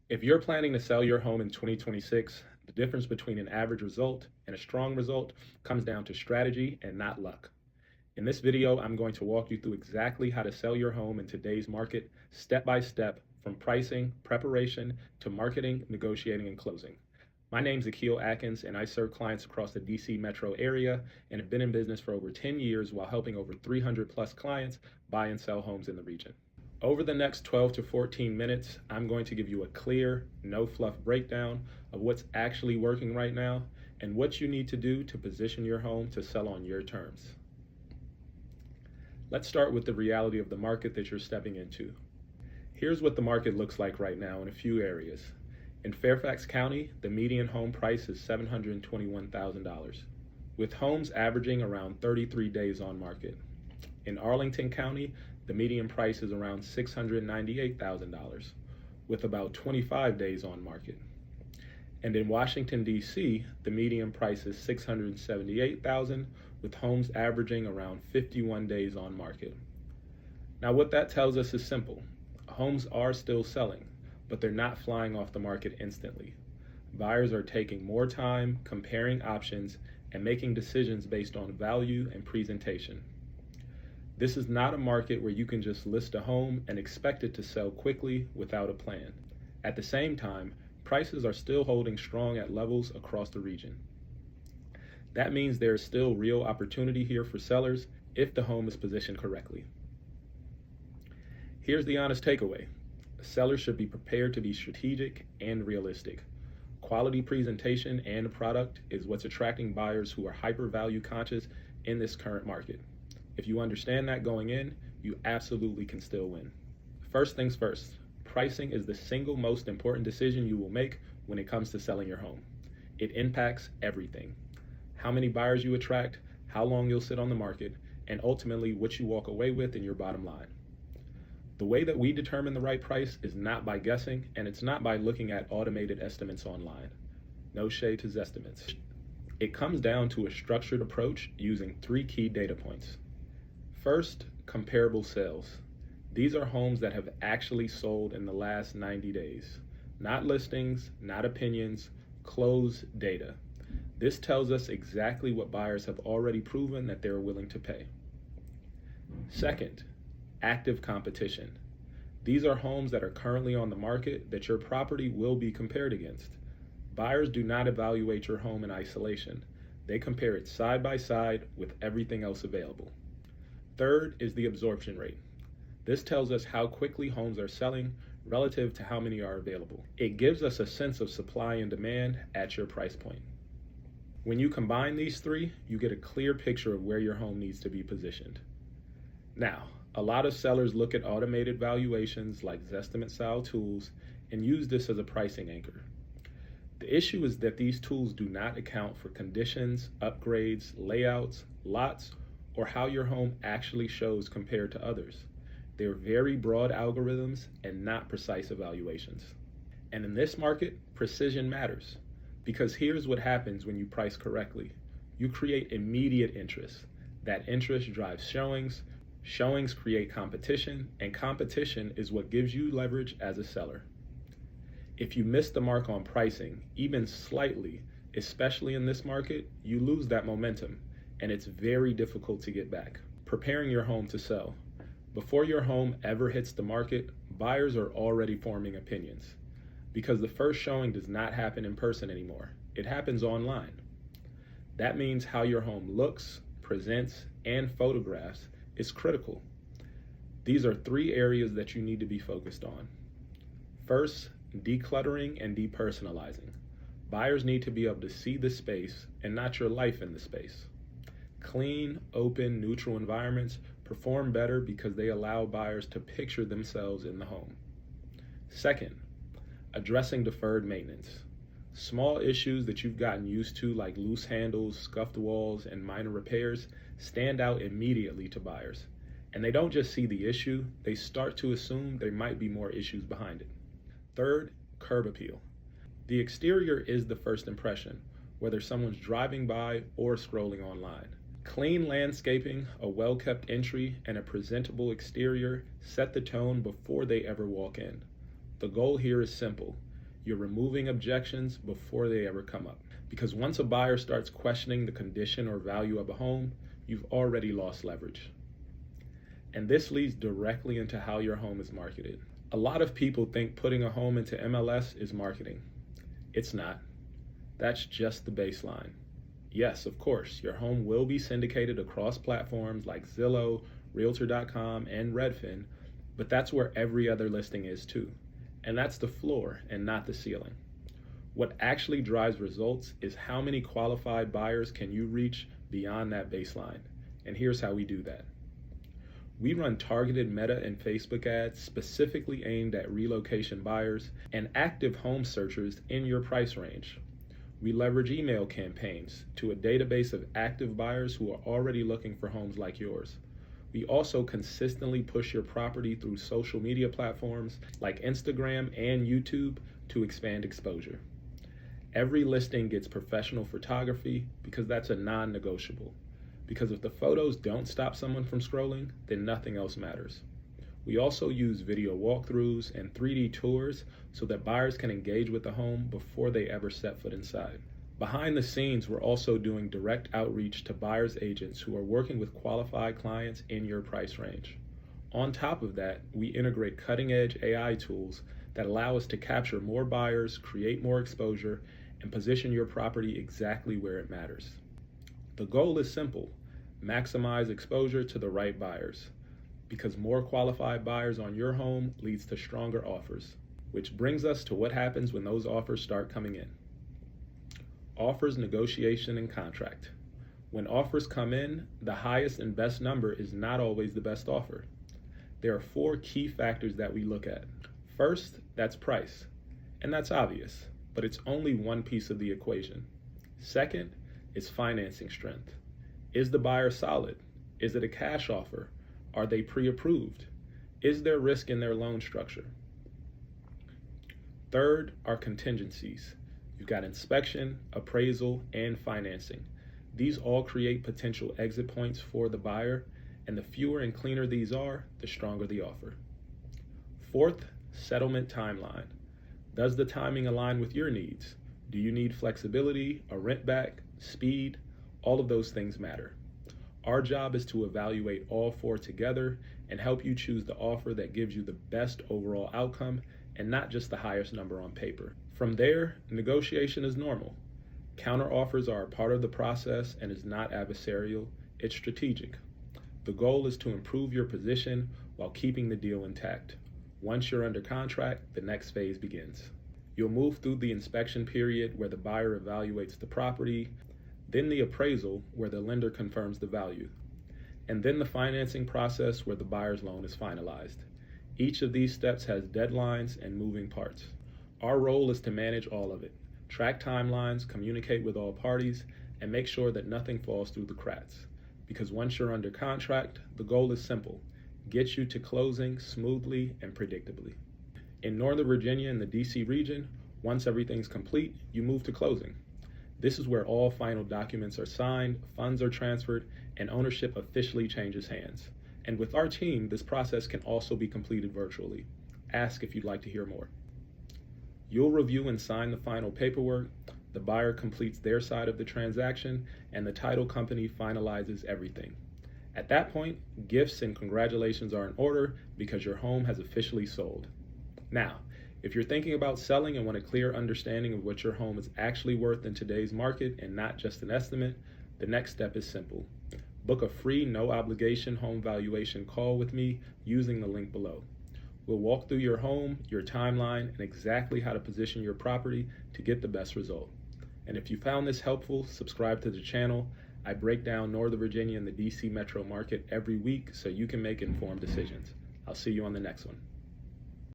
If you're planning to sell your home in 2026, the difference between an average result and a strong result comes down to strategy and not luck. In this video, I'm going to walk you through exactly how to sell your home in today's market, step by step, from pricing, preparation, to marketing, negotiating, and closing. My name's Aaquil Atkins, and I serve clients across the DC metro area and have been in business for over 10 years while helping over 300 plus clients buy and sell homes in the region. Over the next 12 to 14 minutes, I'm going to give you a clear, no fluff breakdown of what's actually working right now and what you need to do to position your home to sell on your terms. Let's start with the reality of the market that you're stepping into. Here's what the market looks like right now in a few areas. In Fairfax County, the median home price is $721,000, with homes averaging around 33 days on market. In Arlington County, the median price is around $698,000, with about 25 days on market. And in Washington, D.C., the median price is $678,000, with homes averaging around 51 days on market. Now, what that tells us is simple. Homes are still selling, but they're not flying off the market instantly. Buyers are taking more time, comparing options, and making decisions based on value and presentation. This is not a market where you can just list a home and expect it to sell quickly without a plan. At the same time, prices are still holding strong at levels across the region. That means there is still real opportunity here for sellers if the home is positioned correctly. Here's the honest takeaway. Sellers should be prepared to be strategic and realistic. Quality presentation and product is what's attracting buyers who are hyper value conscious in this current market. If you understand that going in, you absolutely can still win. First things first, pricing is the single most important decision you will make when it comes to selling your home. It impacts everything. How many buyers you attract, how long you'll sit on the market, and ultimately what you walk away with in your bottom line. The way that we determine the right price is not by guessing, and it's not by looking at automated estimates online. No shade to Zestimates. It comes down to a structured approach using 3 key data points. First, comparable sales. These are homes that have actually sold in the last 90 days. Not listings, not opinions, closed data. This tells us exactly what buyers have already proven that they're willing to pay. Second, active competition. These are homes that are currently on the market that your property will be compared against. Buyers do not evaluate your home in isolation. They compare it side by side with everything else available. Third is the absorption rate. This tells us how quickly homes are selling relative to how many are available. It gives us a sense of supply and demand at your price point. When you combine these 3, you get a clear picture of where your home needs to be positioned. Now, a lot of sellers look at automated valuations like Zestimate style tools and use this as a pricing anchor. The issue is that these tools do not account for conditions, upgrades, layouts, lots, or how your home actually shows compared to others. They're very broad algorithms and not precise evaluations. And in this market, precision matters, because here's what happens when you price correctly. You create immediate interest. That interest drives showings. Showings create competition, and competition is what gives you leverage as a seller. If you miss the mark on pricing, even slightly, especially in this market, you lose that momentum, and it's very difficult to get back. Preparing your home to sell. Before your home ever hits the market, buyers are already forming opinions, because the first showing does not happen in person anymore. It happens online. That means how your home looks, presents, and photographs is critical. These are 3 areas that you need to be focused on. First, decluttering and depersonalizing. Buyers need to be able to see the space and not your life in the space. Clean, open, neutral environments perform better because they allow buyers to picture themselves in the home. Second, addressing deferred maintenance. Small issues that you've gotten used to, like loose handles, scuffed walls, and minor repairs, stand out immediately to buyers. And they don't just see the issue, they start to assume there might be more issues behind it. Third, curb appeal. The exterior is the first impression, whether someone's driving by or scrolling online. Clean landscaping, a well-kept entry, and a presentable exterior set the tone before they ever walk in. The goal here is simple. You're removing objections before they ever come up. Because once a buyer starts questioning the condition or value of a home, you've already lost leverage. And this leads directly into how your home is marketed. A lot of people think putting a home into MLS is marketing. It's not. That's just the baseline. Yes, of course, your home will be syndicated across platforms like Zillow, Realtor.com, and Redfin, but that's where every other listing is too. And that's the floor and not the ceiling. What actually drives results is how many qualified buyers can you reach beyond that baseline. And here's how we do that. We run targeted Meta and Facebook ads specifically aimed at relocation buyers and active home searchers in your price range. We leverage email campaigns to a database of active buyers who are already looking for homes like yours. We also consistently push your property through social media platforms like Instagram and YouTube to expand exposure. Every listing gets professional photography because that's a non-negotiable. Because if the photos don't stop someone from scrolling, then nothing else matters. We also use video walkthroughs and 3D tours so that buyers can engage with the home before they ever set foot inside. Behind the scenes, we're also doing direct outreach to buyers' agents who are working with qualified clients in your price range. On top of that, we integrate cutting-edge AI tools that allow us to capture more buyers, create more exposure, and position your property exactly where it matters. The goal is simple: maximize exposure to the right buyers, because more qualified buyers on your home leads to stronger offers, which brings us to what happens when those offers start coming in. Offers, negotiation, and contract. When offers come in, the highest and best number is not always the best offer. There are 4 key factors that we look at. First, that's price, and that's obvious, but it's only one piece of the equation. Second, is financing strength. Is the buyer solid? Is it a cash offer? Are they pre-approved? Is there risk in their loan structure? Third are contingencies. You've got inspection, appraisal, and financing. These all create potential exit points for the buyer, and the fewer and cleaner these are, the stronger the offer. Fourth, settlement timeline. Does the timing align with your needs? Do you need flexibility, a rent back, speed? All of those things matter. Our job is to evaluate all 4 together and help you choose the offer that gives you the best overall outcome and not just the highest number on paper. From there, negotiation is normal. Counter offers are a part of the process and is not adversarial, it's strategic. The goal is to improve your position while keeping the deal intact. Once you're under contract, the next phase begins. You'll move through the inspection period where the buyer evaluates the property, then the appraisal where the lender confirms the value, and then the financing process where the buyer's loan is finalized. Each of these steps has deadlines and moving parts. Our role is to manage all of it, track timelines, communicate with all parties, and make sure that nothing falls through the cracks. Because once you're under contract, the goal is simple: get you to closing smoothly and predictably. In Northern Virginia and the DC region, once everything's complete, you move to closing. This is where all final documents are signed, funds are transferred, and ownership officially changes hands. And with our team, this process can also be completed virtually. Ask if you'd like to hear more. You'll review and sign the final paperwork, the buyer completes their side of the transaction, and the title company finalizes everything. At that point, gifts and congratulations are in order because your home has officially sold. Now, if you're thinking about selling and want a clear understanding of what your home is actually worth in today's market and not just an estimate, the next step is simple. Book a free, no-obligation home valuation call with me using the link below. We'll walk through your home, your timeline, and exactly how to position your property to get the best result. And if you found this helpful, subscribe to the channel. I break down Northern Virginia and the DC metro market every week so you can make informed decisions. I'll see you on the next one.